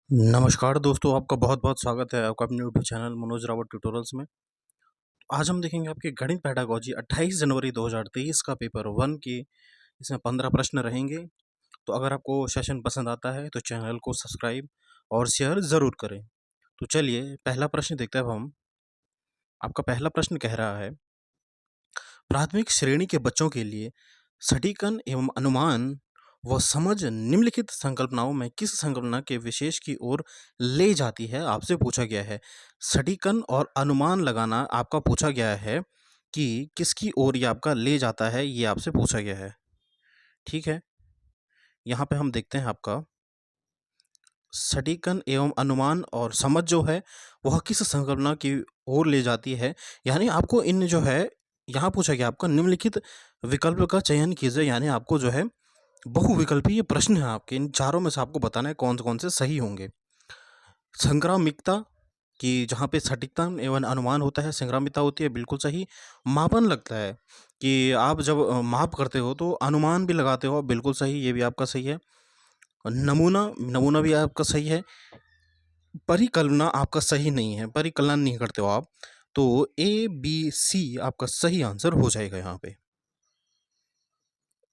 नमस्कार दोस्तों, आपका बहुत-बहुत स्वागत है आपका अपने YouTube channel Manoj Rawat tutorials में। आज हम देखेंगे आपके गणित पेडागॉजी 28 जनवरी 2023 का पेपर 1 की इसमें 15 प्रश्न रहेंगे। तो अगर आपको सेशन पसंद आता है तो चैनल को सब्सक्राइब और शेयर ज़रूर करें। तो चलिए पहला प्रश्न देखते हैं अब हम। आपका पहला प्रश्न कह रहा है, प्राथमिक श्रेणी के बच्चों के लिए सटीकन एवं अनुमान व समझ निम्नलिखित संकल्पनाओं में किस संकल्पना के विशेष की ओर ले जाती है, आपसे पूछा गया है। सटीकन और अनुमान लगाना आपका पूछा गया है कि किसकी ओर ये आपका ले जाता है, ये आपसे पूछा गया है। ठीक है, यहाँ पे हम देखते हैं आपका सटीकन एवं अनुमान और समझ जो है वह किस संकल्पना की ओर ले जाती है। यानी आपको इन जो है यहाँ पूछा गया आपका निम्नलिखित विकल्प का चयन कीजिए। यानी आपको जो है बहुविकल्पीय प्रश्न है आपके, इन चारों में से आपको बताना है कौन से सही होंगे। संक्रामिकता कि जहाँ पे सटीकता एवं अनुमान होता है, संक्रामिकता होती है, बिल्कुल सही। मापन लगता है कि आप जब माप करते हो तो अनुमान भी लगाते हो, बिल्कुल सही, ये भी आपका सही है। नमूना नमूना भी आपका सही है। परिकल्पना आपका सही नहीं है, परिकल्पना नहीं करते हो आप, तो ए बी सी आपका सही आंसर हो जाएगा यहाँ पे।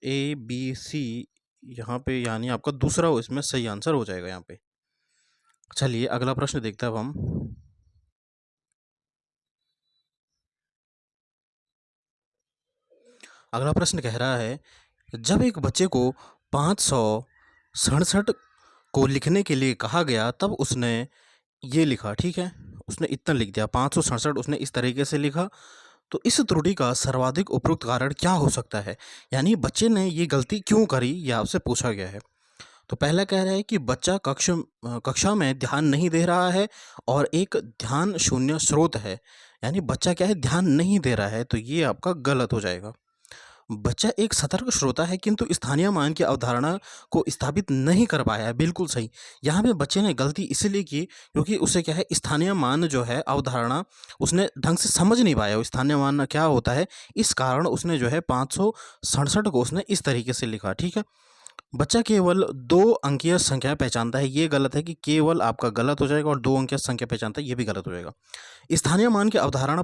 ए बी सी यहाँ पे यानी आपका दूसरा इसमें सही आंसर हो जाएगा यहाँ पे। चलिए अगला प्रश्न देखते हैं अब हम। अगला प्रश्न कह रहा है, जब एक बच्चे को 567 को लिखने के लिए कहा गया तब उसने ये लिखा। ठीक है, उसने इतना लिख दिया, 567 उसने इस तरीके से लिखा। तो इस त्रुटि का सर्वाधिक उपयुक्त कारण क्या हो सकता है? यानी बच्चे ने ये गलती क्यों करी, ये आपसे पूछा गया है। तो पहला कह रहा है कि बच्चा कक्षा में ध्यान नहीं दे रहा है और एक ध्यान शून्य स्रोत है। यानी बच्चा क्या है, ध्यान नहीं दे रहा है, तो ये आपका गलत हो जाएगा। बच्चा एक सतर्क श्रोता है किंतु स्थानीय मान की अवधारणा को स्थापित नहीं कर पाया है, बिल्कुल सही। यहाँ पे बच्चे ने गलती इसलिए की क्योंकि उसे क्या है, स्थानीय मान जो है अवधारणा उसने ढंग से समझ नहीं पाया, स्थानीय मान क्या होता है, इस कारण उसने जो है 567 को उसने इस तरीके से लिखा। ठीक है, बच्चा केवल 2 अंकीय संख्या पहचानता है, ये गलत है कि केवल आपका गलत हो जाएगा, और 2 अंकीय संख्या पहचानता है, ये भी गलत हो जाएगा। स्थानीय मान की अवधारणा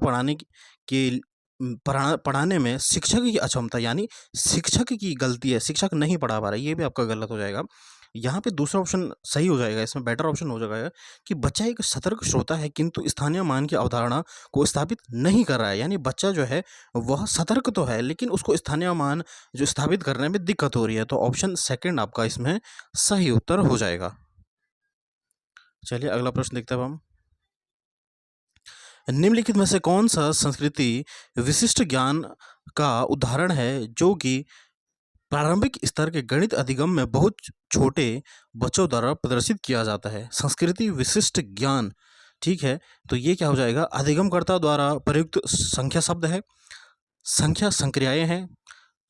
पढ़ाने में शिक्षक की अक्षमता, यानी शिक्षक की गलती है, शिक्षक नहीं पढ़ा पा रहा है, ये भी आपका गलत हो जाएगा। यहाँ पे दूसरा ऑप्शन सही हो जाएगा, इसमें बेटर ऑप्शन हो जाएगा कि बच्चा एक सतर्क श्रोता है किंतु स्थानीय मान की अवधारणा को स्थापित नहीं कर रहा है। यानी बच्चा जो है वह सतर्क तो है लेकिन उसको स्थानीय मान जो स्थापित करने में दिक्कत हो रही है। तो ऑप्शन सेकंड आपका इसमें सही उत्तर हो जाएगा। चलिए अगला प्रश्न देखते हैं अब हम। निम्नलिखित में से कौन सा संस्कृति विशिष्ट ज्ञान का उदाहरण है जो कि प्रारंभिक स्तर के गणित अधिगम में बहुत छोटे बच्चों द्वारा प्रदर्शित किया जाता है? संस्कृति विशिष्ट ज्ञान, ठीक है, तो ये क्या हो जाएगा, अधिगमकर्ता द्वारा प्रयुक्त संख्या शब्द है, संख्या संक्रियाएं हैं,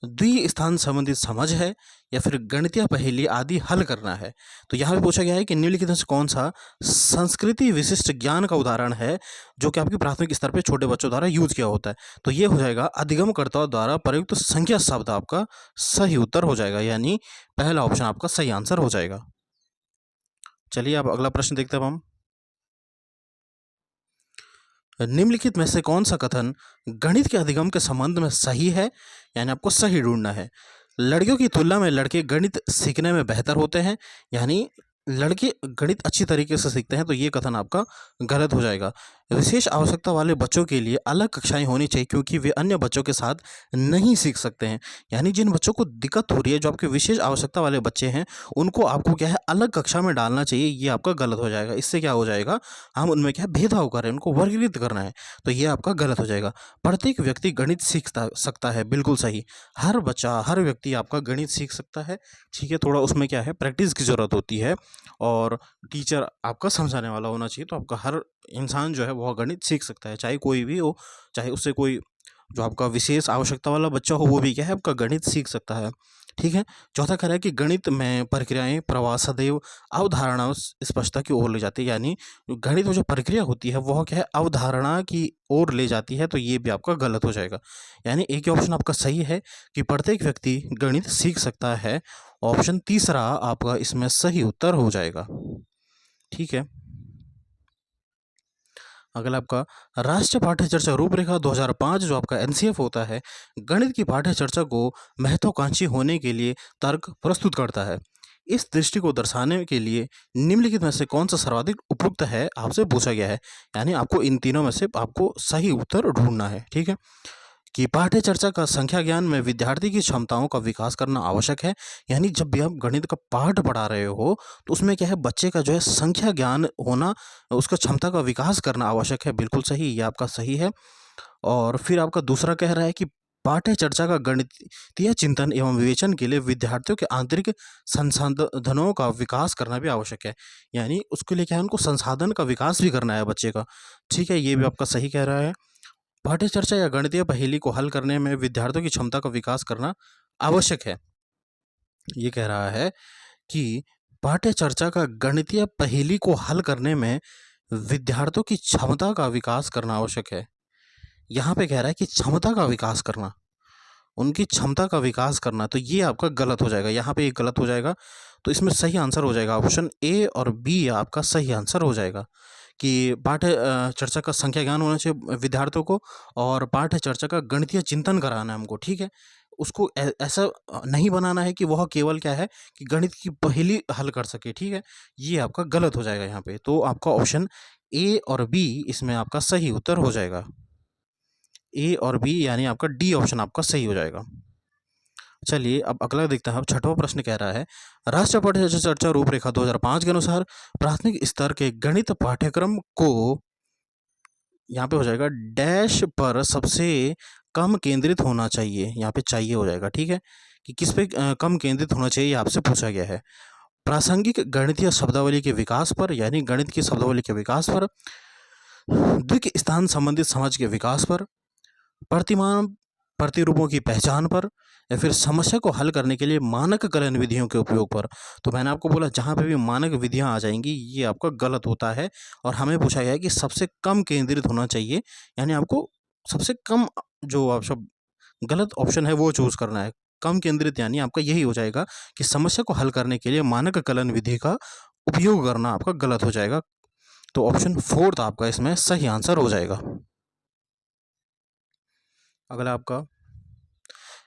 द्वि स्थान संबंधित समझ है, या फिर गणितीय पहेली आदि हल करना है। तो यहाँ पे पूछा गया है कि निम्नलिखित में से कौन सा संस्कृति विशिष्ट ज्ञान का उदाहरण है जो कि आपकी प्राथमिक स्तर पे छोटे बच्चों द्वारा यूज किया होता है। तो ये हो जाएगा अधिगमकर्ता द्वारा प्रयुक्त संख्या शब्द आपका सही उत्तर हो जाएगा, यानी पहला ऑप्शन आपका सही आंसर हो जाएगा। चलिए अब अगला प्रश्न देखते हैं अब हम। निम्नलिखित में से कौन सा कथन गणित के अधिगम के संबंध में सही है? यानी आपको सही ढूंढना है। लड़कियों की तुलना में लड़के गणित सीखने में बेहतर होते हैं, यानी लड़के गणित अच्छी तरीके से सीखते हैं, तो ये कथन आपका गलत हो जाएगा। विशेष आवश्यकता वाले बच्चों के लिए अलग कक्षाएं होनी चाहिए क्योंकि वे अन्य बच्चों के साथ नहीं सीख सकते हैं। यानी जिन बच्चों को दिक्कत हो रही है, जो आपके विशेष आवश्यकता वाले बच्चे हैं, उनको आपको क्या है, अलग कक्षा में डालना चाहिए, ये आपका गलत हो जाएगा। इससे क्या हो जाएगा, हम उनमें क्या है, भेदभाव कर रहे हैं, उनको वर्गीकृत करना है, तो ये आपका गलत हो जाएगा। प्रत्येक व्यक्ति गणित सकता है, बिल्कुल सही। हर बच्चा, हर व्यक्ति आपका गणित सीख सकता है। ठीक है, थोड़ा उसमें क्या है, प्रैक्टिस की ज़रूरत होती है और टीचर आपका समझाने वाला होना चाहिए। तो आपका हर इंसान जो है वह गणित सीख सकता है, चाहे कोई भी हो, चाहे उससे कोई जो आपका विशेष आवश्यकता वाला बच्चा हो, वो भी क्या है, आपका गणित सीख सकता है। ठीक है, चौथा कह रहा है कि गणित में प्रक्रियाएं प्रवाह सदैव अवधारणा स्पष्टता की ओर ले जाती है। यानी गणित में जो प्रक्रिया होती है वह क्या है, अवधारणा की ओर ले जाती है, तो ये भी आपका गलत हो जाएगा। यानी एक ही ऑप्शन आपका सही है कि प्रत्येक व्यक्ति गणित सीख सकता है। ऑप्शन तीसरा आपका इसमें सही उत्तर हो जाएगा। ठीक है। अगला आपका राष्ट्रीय पाठ्य चर्चा रूपरेखा 2005 जो आपका एनसीएफ होता है, गणित की पाठ्य चर्चा को महत्वाकांक्षी होने के लिए तर्क प्रस्तुत करता है। इस दृष्टि को दर्शाने के लिए निम्नलिखित में से कौन सा सर्वाधिक उपयुक्त है आपसे पूछा गया है। यानी आपको इन तीनों में से आपको सही उत्तर ढूंढना है, ठीक है। कि पाठ्य चर्चा का संख्या ज्ञान में विद्यार्थी की क्षमताओं का विकास करना आवश्यक है। यानी जब भी आप गणित का पाठ पढ़ा रहे हो तो उसमें क्या है, बच्चे का जो है संख्या ज्ञान होना, उसका क्षमता का विकास करना आवश्यक है। बिल्कुल सही, ये आपका सही है। और फिर आपका दूसरा कह रहा है कि पाठ्य चर्चा का गणितीय चिंतन एवं विवेचन के लिए विद्यार्थियों के आंतरिक संसाधनों का विकास करना भी आवश्यक है। यानी उसके लिए क्या है, उनको संसाधन का विकास भी करना है बच्चे का, ठीक है। ये भी आपका सही कह रहा है। पाठ्य चर्चा या गणितीय पहेली को हल करने में विद्यार्थियों की क्षमता का विकास करना आवश्यक है। ये कह रहा है कि पाठ्य चर्चा का गणितीय पहेली को हल करने में विद्यार्थियों की क्षमता का विकास करना आवश्यक है। यहाँ पे कह रहा है कि क्षमता का विकास करना, उनकी क्षमता का विकास करना, तो ये आपका गलत हो जाएगा। यहाँ पे एक गलत हो जाएगा, तो इसमें सही आंसर हो जाएगा ऑप्शन ए और बी आपका सही आंसर हो जाएगा। कि पाठ्य चर्चा का संख्या ज्ञान होना चाहिए विद्यार्थियों को, और पाठ्य चर्चा का गणितीय चिंतन कराना है हमको, ठीक है। उसको ऐसा नहीं बनाना है कि वह केवल क्या है कि गणित की पहेली हल कर सके, ठीक है। ये आपका गलत हो जाएगा यहाँ पे। तो आपका ऑप्शन ए और बी इसमें आपका सही उत्तर हो जाएगा। ए और बी यानी आपका डी ऑप्शन आपका सही हो जाएगा। चलिए अब अगला देखते हैं। अब छठवां प्रश्न कह रहा है, राष्ट्रीय पाठ्य चर्चा रूपरेखा 2005 के अनुसार प्राथमिक स्तर के गणित पाठ्यक्रम को, यहाँ पे हो जाएगा डैश पर सबसे कम केंद्रित होना चाहिए। यहाँ पे चाहिए हो जाएगा, ठीक है। कि किस पे कम केंद्रित होना चाहिए आपसे पूछा गया है। प्रासंगिक गणितीय शब्दावली के विकास पर, यानी गणित की शब्दावली के विकास पर, द्विक स्थान संबंधित समझ के विकास पर, प्रतिमान प्रतिरूपों की पहचान पर, या फिर समस्या को हल करने के लिए मानक कलन विधियों के उपयोग पर। तो मैंने आपको बोला जहाँ पे भी मानक विधियाँ आ जाएंगी ये आपका गलत होता है। और हमें पूछा गया है कि सबसे कम केंद्रित होना चाहिए, यानी आपको सबसे कम, जो आप सब गलत ऑप्शन है वो चूज करना है। कम केंद्रित यानी आपका यही हो जाएगा कि समस्या को हल करने के लिए मानक कलन विधि का उपयोग करना आपका गलत हो जाएगा। तो ऑप्शन फोर्थ आपका इसमें सही आंसर हो जाएगा। अगला आपका,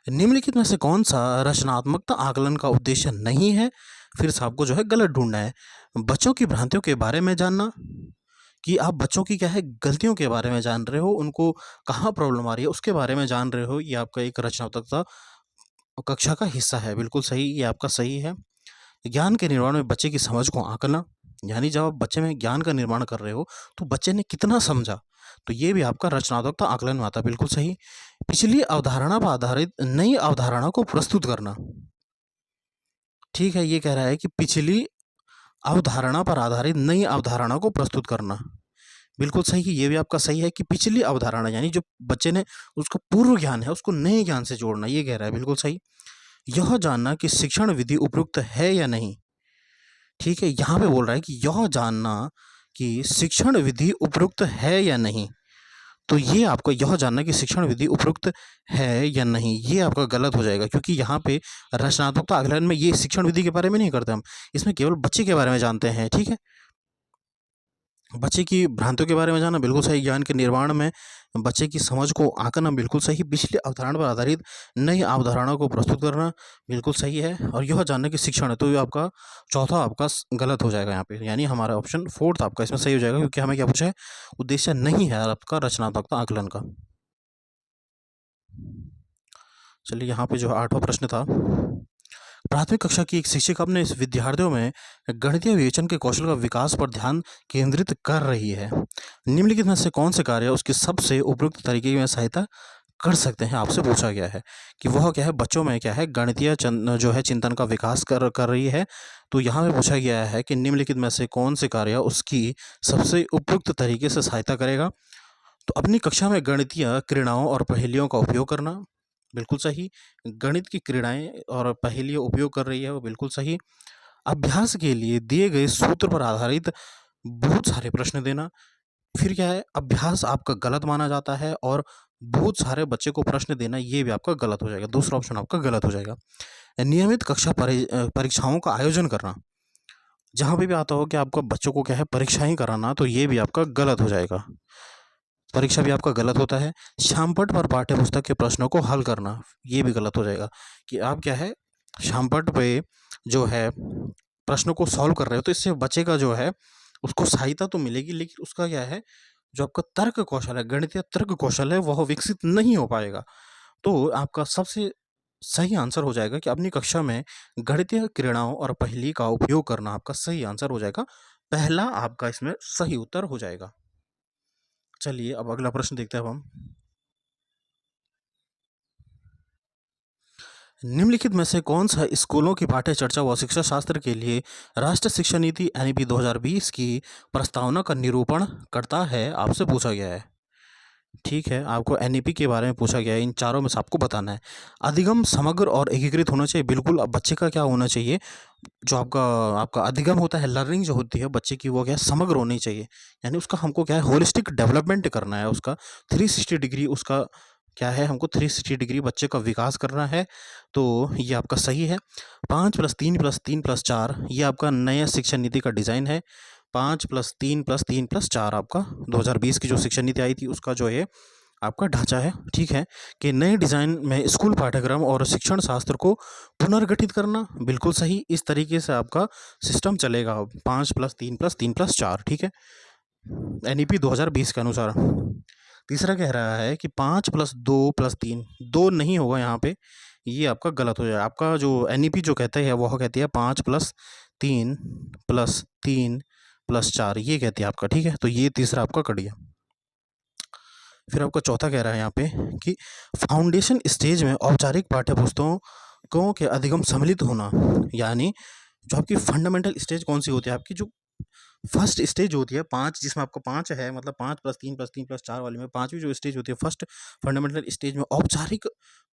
निम्नलिखित में से कौन सा रचनात्मकता आकलन का उद्देश्य नहीं है। फिर से आपको जो है गलत ढूंढना है। बच्चों की भ्रांतियों के बारे में जानना, कि आप बच्चों की क्या है गलतियों के बारे में जान रहे हो, उनको कहाँ प्रॉब्लम आ रही है उसके बारे में जान रहे हो, ये आपका एक रचनात्मकता कक्षा का हिस्सा है। बिल्कुल सही, ये आपका सही है। ज्ञान के निर्माण में बच्चे की समझ को आंकना, यानी जब आप बच्चे में ज्ञान का निर्माण कर रहे हो तो बच्चे ने कितना समझा, तो ये भी आपका रचनात्मकता आकलन में आता है। बिल्कुल सही। पिछली अवधारणा पर आधारित नई अवधारणा को प्रस्तुत करना, ठीक है। ये कह रहा है कि पिछली अवधारणा पर आधारित नई अवधारणा को प्रस्तुत करना, बिल्कुल सही। ये भी आपका सही है कि पिछली अवधारणा यानी जो बच्चे ने उसका पूर्व ज्ञान है उसको नए ज्ञान से जोड़ना, ये कह रहा है। बिल्कुल सही। यह जानना कि शिक्षण विधि उपयुक्त है या नहीं, ठीक है। यहाँ पे बोल रहा है कि यह जानना कि शिक्षण विधि उपयुक्त है या नहीं, तो ये आपको यह जानना कि शिक्षण विधि उपयुक्त है या नहीं, ये आपका गलत हो जाएगा। क्योंकि यहाँ पे रचनात्मकता आकलन में ये शिक्षण विधि के बारे में नहीं करते हम, इसमें केवल बच्चे के बारे में जानते हैं, ठीक है। बच्चे की भ्रांतियों के बारे में जानना बिल्कुल सही। ज्ञान के निर्माण में बच्चे की समझ को आंकना बिल्कुल सही। पिछली अवधारणा पर आधारित नई अवधारणा को प्रस्तुत करना बिल्कुल सही है। और यह जानने की शिक्षण है, तो ये आपका चौथा आपका गलत हो जाएगा यहाँ पे। यानी हमारा ऑप्शन फोर्थ आपका इसमें सही हो जाएगा, क्योंकि हमें क्या पूछा है, उद्देश्य नहीं है आपका रचनात्मकता आकलन का। चलिए यहाँ पे जो आठवां प्रश्न था, प्राथमिक कक्षा की एक शिक्षक अपने इस विद्यार्थियों में गणितीय विवेचन के कौशल का विकास पर ध्यान केंद्रित कर रही है। निम्नलिखित में से कौन से कार्य उसकी सबसे उपयुक्त तरीके में सहायता कर सकते हैं, आपसे पूछा गया है। कि वह क्या है, बच्चों में क्या है गणितीय जो है चिंतन का विकास कर रही है। तो यहाँ पे पूछा गया है कि निम्नलिखित में से कौन से कार्य उसकी सबसे उपयुक्त तरीके से सहायता करेगा। तो अपनी कक्षा में गणितीय क्रीड़ाओं और पहेलियों का उपयोग करना, बिल्कुल सही। गणित की क्रीड़ाएं और पहेलियाँ उपयोग कर रही है, वो बिल्कुल सही। अभ्यास के लिए दिए गए सूत्र पर आधारित बहुत सारे प्रश्न देना, फिर क्या है, अभ्यास आपका गलत माना जाता है और बहुत सारे बच्चे को प्रश्न देना ये भी आपका गलत हो जाएगा। दूसरा ऑप्शन आपका गलत हो जाएगा। नियमित कक्षा परीक्षाओं का आयोजन करना, जहाँ पे भी आता हो कि आपका बच्चों को क्या है परीक्षाएँ कराना, तो ये भी आपका गलत हो जाएगा। परीक्षा भी आपका गलत होता है। शामपट पर पाठ्यपुस्तक के प्रश्नों को हल करना, ये भी गलत हो जाएगा कि आप क्या है शामपट पे जो है प्रश्नों को सॉल्व कर रहे हो, तो इससे बच्चे का जो है उसको सहायता तो मिलेगी, लेकिन उसका क्या है जो आपका तर्क कौशल है, गणितीय तर्क कौशल है, वह विकसित नहीं हो पाएगा। तो आपका सबसे सही आंसर हो जाएगा कि अपनी कक्षा में गणितीय क्रियाओं और पहेली का उपयोग करना आपका सही आंसर हो जाएगा। पहला आपका इसमें सही उत्तर हो जाएगा। चलिए अब अगला प्रश्न देखते हैं अब हम। निम्नलिखित में से कौन सा स्कूलों की पाठ्य चर्चा व शिक्षा शास्त्र के लिए राष्ट्रीय शिक्षा नीति एनईपी 2020 की प्रस्तावना का निरूपण करता है, आपसे पूछा गया है। ठीक है, आपको एनईपी के बारे में पूछा गया है, इन चारों में से आपको बताना है। अधिगम समग्र और एकीकृत होना चाहिए, बिल्कुल। अब बच्चे का क्या होना चाहिए, जो आपका आपका अधिगम होता है, लर्निंग जो होती है बच्चे की, वो क्या है समग्र होनी चाहिए। यानी उसका हमको क्या है होलिस्टिक डेवलपमेंट करना है, उसका 360 डिग्री उसका क्या है, हमको 360 डिग्री बच्चे का विकास करना है। तो ये आपका सही है। 5+3+3+4 ये आपका नया शिक्षा नीति का डिज़ाइन है। 5+3+3+4 आपका 2020 की जो शिक्षा नीति आई थी उसका जो है आपका ढांचा है। ठीक है, कि नए डिज़ाइन में स्कूल पाठ्यक्रम और शिक्षण शास्त्र को पुनर्गठित करना, बिल्कुल सही। इस तरीके से आपका सिस्टम चलेगा 5+3+3+4। ठीक है, एनईपी 2020 के अनुसार। तीसरा कह रहा है कि 5+2+3, 2 नहीं होगा यहाँ पे, ये आपका गलत हो जाएगा। आपका जो एनईपी जो कहता है वह कहती है 5+3+3+4, ये कहती है आपका। ठीक है, तो ये तीसरा आपका कट गया। फिर आपका चौथा कह रहा है यहाँ पे कि फाउंडेशन स्टेज में औपचारिक पाठ्यपुस्तकों के अधिगम सम्मिलित होना, यानी जो आपकी फंडामेंटल स्टेज कौन सी होती है, आपकी जो फर्स्ट स्टेज होती है 5, जिसमें आपको 5 है, मतलब 5+3+3+4 वाले में 5वीं जो स्टेज होती है फर्स्ट फंडामेंटल स्टेज में औपचारिक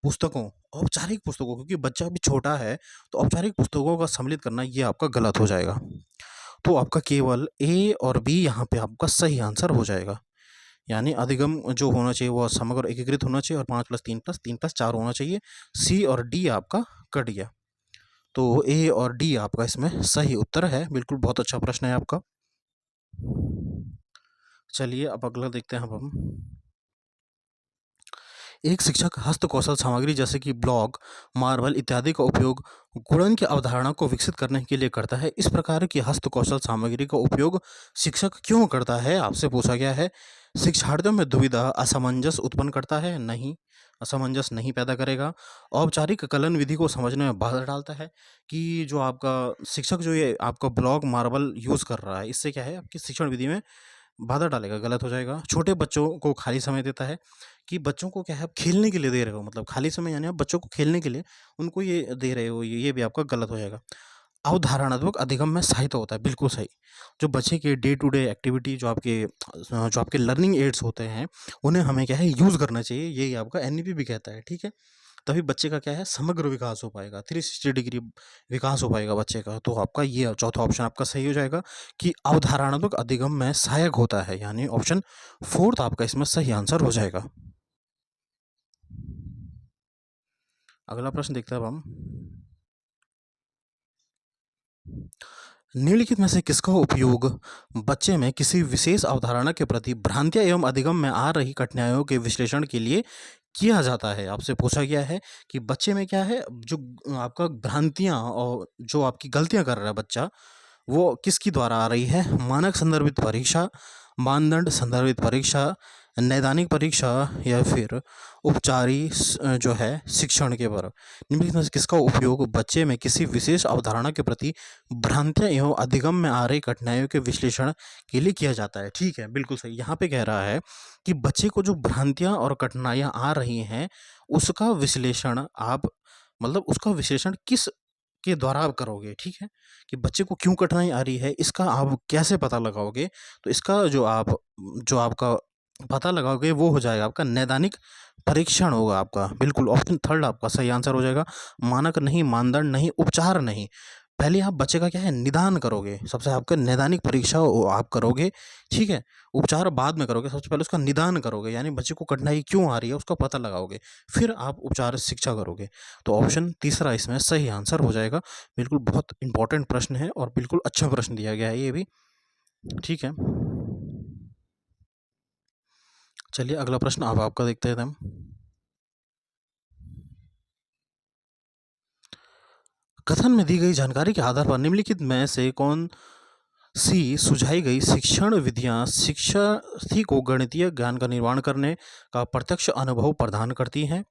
पुस्तकों, क्योंकि बच्चा अभी छोटा है, तो औपचारिक पुस्तकों का सम्मिलित करना ये आपका गलत हो जाएगा। तो आपका केवल ए और बी यहाँ पे आपका सही आंसर हो जाएगा। यानी अधिगम जो होना चाहिए वह समग्र और एकीकृत होना चाहिए और 5+3+3+4 होना चाहिए। सी और डी आपका कट गया, तो ए और डी आपका इसमें सही उत्तर है। बिल्कुल, बहुत अच्छा प्रश्न है आपका। चलिए अब अगला देखते हैं अब हम। एक शिक्षक हस्तकौशल सामग्री जैसे कि ब्लॉक, मार्बल इत्यादि का उपयोग गुणन की अवधारणा को विकसित करने के लिए करता है। इस प्रकार की हस्तकौशल सामग्री का उपयोग शिक्षक क्यों करता है, आपसे पूछा गया है। शिक्षार्थियों में दुविधा, असमंजस उत्पन्न करता है? नहीं, असमंजस नहीं पैदा करेगा। औपचारिक कलन विधि को समझने में बाधा डालता है, कि जो आपका शिक्षक जो ये आपका ब्लॉक, मार्बल यूज़ कर रहा है, इससे क्या है आपकी शिक्षण विधि में बाधा डालेगा, गलत हो जाएगा। छोटे बच्चों को खाली समय देता है, कि बच्चों को क्या है आप खेलने के लिए दे रहे हो, मतलब खाली समय यानी आप बच्चों को खेलने के लिए उनको ये दे रहे हो, ये भी आपका गलत हो जाएगा। अवधारणात्मक अधिगम में सहायता होता है, बिल्कुल सही। जो बच्चे के डे टू डे एक्टिविटी, जो आपके लर्निंग एड्स होते हैं, उन्हें हमें क्या है यूज़ करना चाहिए, यही आपका एनईपी भी कहता है। ठीक है, तभी बच्चे का क्या है समग्र विकास हो पाएगा, 360 डिग्री विकास हो पाएगा बच्चे का। तो आपका ये चौथा ऑप्शन आपका सही हो जाएगा कि अवधारणात्मक अधिगम में सहायक होता है, यानी ऑप्शन फोर्थ आपका इसमें सही आंसर हो जाएगा। अगला प्रश्न देखते हैं अब हम। निम्नलिखित में से किसका उपयोग बच्चे में किसी विशेष अवधारणा के प्रति भ्रांतियां एवं अधिगम में आ रही कठिनाइयों के विश्लेषण के लिए किया जाता है, आपसे पूछा गया है कि बच्चे में क्या है जो आपका भ्रांतियां और जो आपकी गलतियां कर रहा है बच्चा, वो किसकी द्वारा आ रही है। मानक संदर्भित परीक्षा, मानदंड संदर्भित परीक्षा, नैदानिक परीक्षा, या फिर जो है शिक्षण के पर। निम्नलिखित में से किसका उपयोग बच्चे में किसी विशेष अवधारणा के प्रति भ्रांतियां एवं अधिगम में आ रही कठिनाइयों के विश्लेषण के लिए किया जाता है। ठीक है, बिल्कुल सही। यहाँ पे कह रहा है कि बच्चे को जो भ्रांतियां और कठिनाइयां आ रही हैं, उसका विश्लेषण आप, मतलब उसका विश्लेषण किस के द्वारा आप करोगे। ठीक है, कि बच्चे को क्यों कठिनाई आ रही है, इसका आप कैसे पता लगाओगे। तो इसका जो आपका पता लगाओगे वो हो जाएगा आपका नैदानिक परीक्षण होगा आपका। बिल्कुल, ऑप्शन थर्ड आपका सही आंसर हो जाएगा। मानक नहीं, मानदंड नहीं, उपचार नहीं। पहले आप बच्चे का क्या है निदान करोगे, सबसे आपका नैदानिक परीक्षा आप करोगे, ठीक है? उपचार बाद में करोगे, सबसे पहले उसका निदान करोगे, यानी बच्चे को कठिनाई क्यों आ रही है उसका पता लगाओगे, फिर आप उपचार शिक्षा करोगे। तो ऑप्शन तीसरा इसमें सही आंसर हो जाएगा। बिल्कुल बहुत इंपॉर्टेंट प्रश्न है और बिल्कुल अच्छा प्रश्न दिया गया है ये भी, ठीक है? चलिए अगला प्रश्न अब आपका देखते हैं हम। कथन में दी गई जानकारी के आधार पर निम्नलिखित में से कौन सी सुझाई गई शिक्षण विधियां शिक्षार्थी को गणितीय ज्ञान का निर्माण करने का प्रत्यक्ष अनुभव प्रदान करती हैं?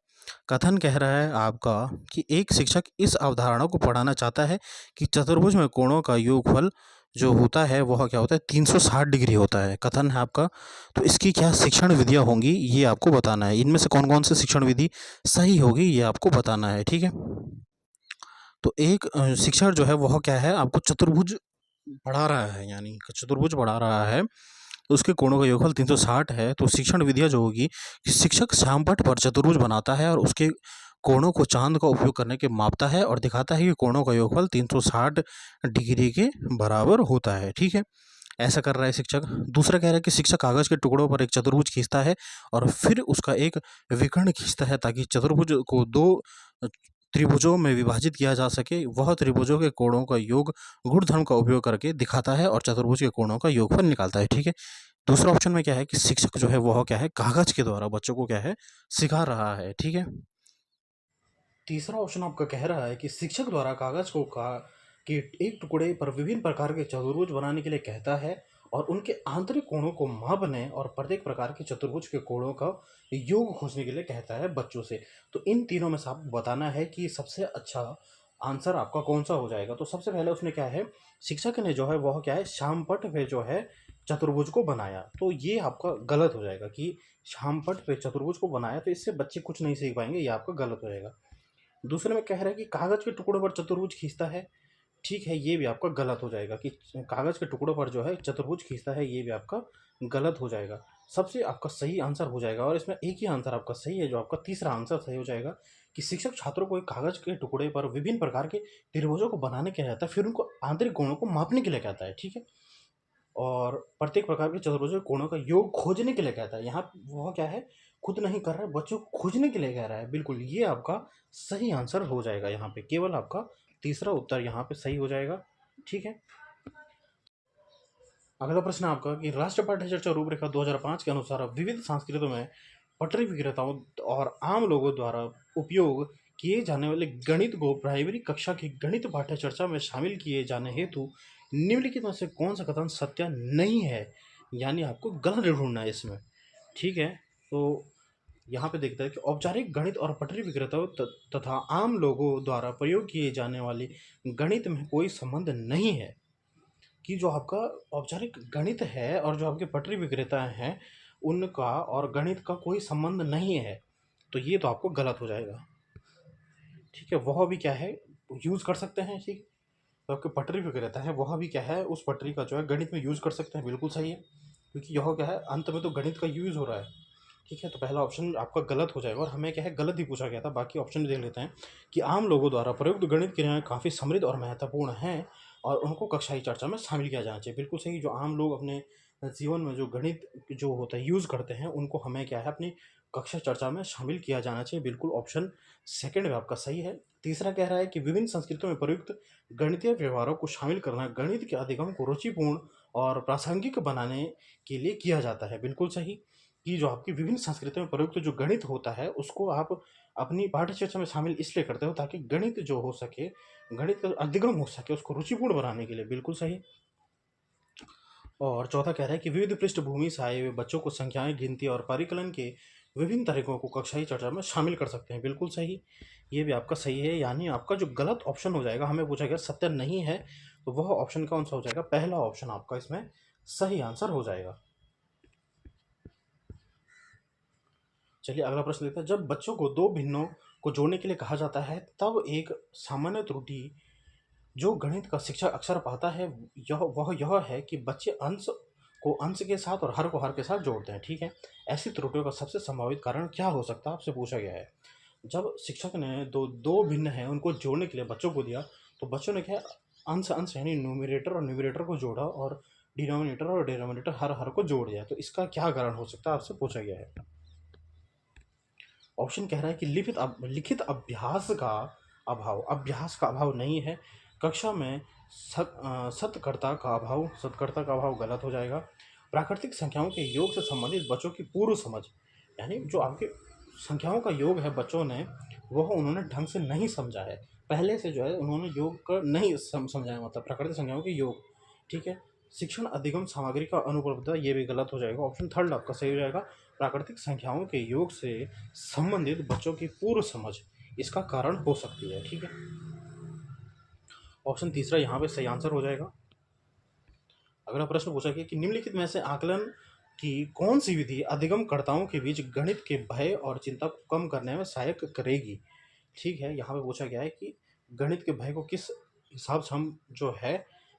कथन कह रहा है आपका कि एक शिक्षक इस अवधारणा को पढ़ाना चाहता है कि चतुर्भुज में कोणों का योगफल जो होता है वह क्या होता है 360 डिग्री होता है, कथन है आपका। तो इसकी क्या शिक्षण विधियां होंगी ये आपको बताना है, इनमें से कौन कौन सी शिक्षण विधि सही होगी ये आपको बताना है, ठीक है? तो एक शिक्षक जो है वह क्या है आपको चतुर्भुज पढ़ा रहा है, यानी चतुर्भुज पढ़ा रहा है, तो उसके कोणों का योगफल 360 है। तो शिक्षण विधियाँ जो होगी कि शिक्षक श्यामपट्ट पर चतुर्भुज बनाता है और उसके कोणों को चांद का उपयोग करने के मापता है और दिखाता है कि कोणों का योगफल 360 डिग्री के बराबर होता है, ठीक है? ऐसा कर रहा है शिक्षक। दूसरा कह रहा है कि शिक्षक कागज़ के टुकड़ों पर एक चतुर्भुज खींचता है और फिर उसका एक विकर्ण खींचता है ताकि चतुर्भुज को 2 त्रिभुजों में विभाजित किया जा सके। वह त्रिभुजों के कोणों का योग गुणधर्म का उपयोग करके दिखाता है और चतुर्भुज के कोणों का योगफल निकालता है, ठीक है? दूसरा ऑप्शन में क्या है कि शिक्षक जो है वह क्या है कागज़ के द्वारा बच्चों को क्या है सिखा रहा है, ठीक है? तीसरा ऑप्शन आपका कह रहा है कि शिक्षक द्वारा कागज को का के एक टुकड़े पर विभिन्न प्रकार के चतुर्भुज बनाने के लिए कहता है और उनके आंतरिक कोणों को मापने और प्रत्येक प्रकार के चतुर्भुज के कोणों का योग खोजने के लिए कहता है बच्चों से। तो इन तीनों में से आपको बताना है कि सबसे अच्छा आंसर आपका कौन सा हो जाएगा। तो सबसे पहले उसने क्या है शिक्षक ने जो है वह क्या है श्यामपट्ट पे जो है चतुर्भुज को बनाया, तो ये आपका गलत हो जाएगा कि श्यामपट्ट पे चतुर्भुज को बनाया, तो इससे बच्चे कुछ नहीं सीख पाएंगे, ये आपका गलत हो जाएगा। दूसरे में कह रहा है कि कागज़ के टुकड़ों पर चतुर्भुज खींचता है, ठीक है, ये भी आपका गलत हो जाएगा कि कागज़ के टुकड़ों पर जो है चतुर्भुज खींचता है, ये भी आपका गलत हो जाएगा। सबसे आपका सही आंसर हो जाएगा और इसमें एक ही आंसर आपका सही है, जो आपका तीसरा आंसर सही हो जाएगा कि शिक्षक छात्रों को एक कागज़ के टुकड़े पर विभिन्न प्रकार के त्रिभुजों को बनाने के लिए कहता है, फिर उनको आंतरिक कोणों को मापने के लिए कहता है, ठीक है? और प्रत्येक प्रकार के चतुर्भुज के कोणों का योग खोजने के लिए कहता है। यहाँ वह क्या है खुद नहीं कर रहा है, बच्चों को खोजने के लिए कह रहा है। बिल्कुल ये आपका सही आंसर हो जाएगा, यहाँ पे केवल आपका तीसरा उत्तर यहाँ पे सही हो जाएगा, ठीक है? अगला प्रश्न आपका कि राष्ट्रीय पाठ्य चर्चा रूपरेखा 2005 के अनुसार विविध संस्कृतों में पटरी विक्रेताओं और आम लोगों द्वारा उपयोग किए जाने वाले गणित को प्राइमरी कक्षा की गणित पाठ्य चर्चा में शामिल किए जाने हेतु निम्नलिखित में से कौन सा कथन सत्य नहीं है, यानी आपको गलत ढूंढना है इसमें, ठीक है? तो यहाँ पे देखते हैं कि औपचारिक गणित और पटरी विक्रेताओं तथा आम लोगों द्वारा प्रयोग किए जाने वाले गणित में कोई संबंध नहीं है। कि जो आपका औपचारिक गणित है और जो आपके पटरी विक्रेता हैं उनका और गणित का कोई संबंध नहीं है, तो ये तो आपको गलत हो जाएगा, ठीक है? वह भी क्या है यूज़ कर सकते हैं, ठीक? तो आपके पटरी विक्रेता है वह भी क्या है उस पटरी का जो है गणित में यूज़ कर सकते हैं, बिल्कुल सही है, क्योंकि यह क्या है अंत में तो गणित का यूज़ हो रहा है, ठीक है? तो पहला ऑप्शन आपका गलत हो जाएगा और हमें क्या है गलत ही पूछा गया था। बाकी ऑप्शन भी देख लेते हैं कि आम लोगों द्वारा प्रयुक्त गणित क्रियाएं काफ़ी समृद्ध और महत्वपूर्ण हैं और उनको कक्षाई चर्चा में शामिल किया जाना चाहिए। बिल्कुल सही, जो आम लोग अपने जीवन में जो गणित जो होता है यूज़ करते हैं उनको हमें क्या है अपनी कक्षा चर्चा में शामिल किया जाना चाहिए। बिल्कुल ऑप्शन सेकंड में आपका सही है। तीसरा कह रहा है कि विभिन्न संस्कृतियों में प्रयुक्त गणितीय व्यवहारों को शामिल करना गणित के अधिगम को रुचिपूर्ण और प्रासंगिक बनाने के लिए किया जाता है। बिल्कुल सही कि जो आपकी विभिन्न संस्कृतियों में प्रयुक्त जो गणित होता है उसको आप अपनी पाठ्यचर्चा में शामिल इसलिए करते हो ताकि गणित जो हो सके, गणित का अधिगम हो सके, उसको रुचिपूर्ण बनाने के लिए, बिल्कुल सही। और चौथा कह रहा है कि विविध पृष्ठभूमि से आए हुए बच्चों को संख्याएं गिनती और परिकलन के विभिन्न तरीकों को कक्षाई चर्चा में शामिल कर सकते हैं, बिल्कुल सही। ये भी आपका सही है, यानी आपका जो गलत ऑप्शन हो जाएगा, हमें पूछा गया सत्य नहीं है, तो वह ऑप्शन कौन सा हो जाएगा? पहला ऑप्शन आपका इसमें सही आंसर हो जाएगा। चलिए अगला प्रश्न लेते हैं। जब बच्चों को दो भिन्नों को जोड़ने के लिए कहा जाता है तब एक सामान्य त्रुटि जो गणित का शिक्षक अक्सर पाता है यह है कि बच्चे अंश को अंश के साथ और हर को हर के साथ जोड़ते हैं, ठीक है? ऐसी त्रुटियों का सबसे संभावित कारण क्या हो सकता है आपसे पूछा गया है। जब शिक्षक ने दो दो भिन्न हैं उनको जोड़ने के लिए बच्चों को दिया तो बच्चों ने क्या अंश अंश यानी न्यूमरेटर और न्यूमरेटर को जोड़ा और डिनोमिनेटर और डिनोमिनेटर हर हर को जोड़ दिया, तो इसका क्या कारण हो सकता है, आपसे पूछा गया है। ऑप्शन कह रहा है कि लिखित अभ्यास का अभाव नहीं है, कक्षा में सत्कर्ता का अभाव गलत हो जाएगा। प्राकृतिक संख्याओं के योग से संबंधित बच्चों की पूर्व समझ, यानी जो आपके संख्याओं का योग है बच्चों ने, वह उन्होंने ढंग से नहीं समझा है, पहले से जो है उन्होंने योग का नहीं समझाया, मतलब प्राकृतिक संख्याओं के योग। ठीक है। शिक्षण अधिगम सामग्री का अनुपलब्धता, ये भी गलत हो जाएगा, ऑप्शन थर्ड आपका सही हो जाएगा। प्राकृतिक संख्याओं के योग से संबंधित बच्चों की पूर्व समझ इसका कारण हो सकती है। ठीक है। ऑप्शन तीसरा यहाँ पे सही आंसर हो जाएगा। अगला प्रश्न पूछा गया कि निम्नलिखित में से आकलन की कौन सी विधि अधिगमकर्ताओं के बीच गणित के भय और चिंता को कम करने में सहायक करेगी। ठीक है। यहाँ पे पूछा गया है कि गणित के भय को किस हिसाब से हम जो है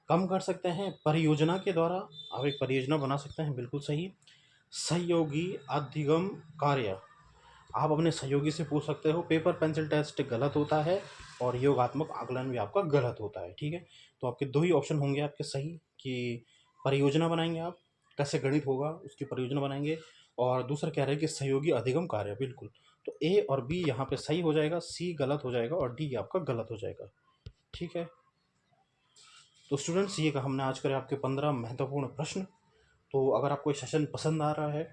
कम कर सकते हैं। परियोजना के द्वारा आप एक परियोजना बना सकते हैं, बिल्कुल सही। सहयोगी अधिगम कार्य, आप अपने सहयोगी से पूछ सकते हो। पेपर पेंसिल टेस्ट गलत होता है और योगात्मक आकलन भी आपका गलत होता है। ठीक है। तो आपके दो ही ऑप्शन होंगे आपके सही, कि परियोजना बनाएंगे आप, कैसे गणित होगा उसकी परियोजना बनाएंगे, और दूसरा कह रहे हैं कि सहयोगी अधिगम कार्य, बिल्कुल। तो ए और बी यहाँ पे सही हो जाएगा, सी गलत हो जाएगा और डी आपका गलत हो जाएगा। ठीक है। तो स्टूडेंट्स, ये हमने आज करे आपके 15 महत्वपूर्ण प्रश्न। तो अगर आपको ये सेशन पसंद आ रहा है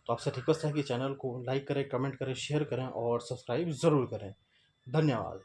तो आपसे रिक्वेस्ट है कि चैनल को लाइक करें, कमेंट करें, शेयर करें और सब्सक्राइब ज़रूर करें। धन्यवाद।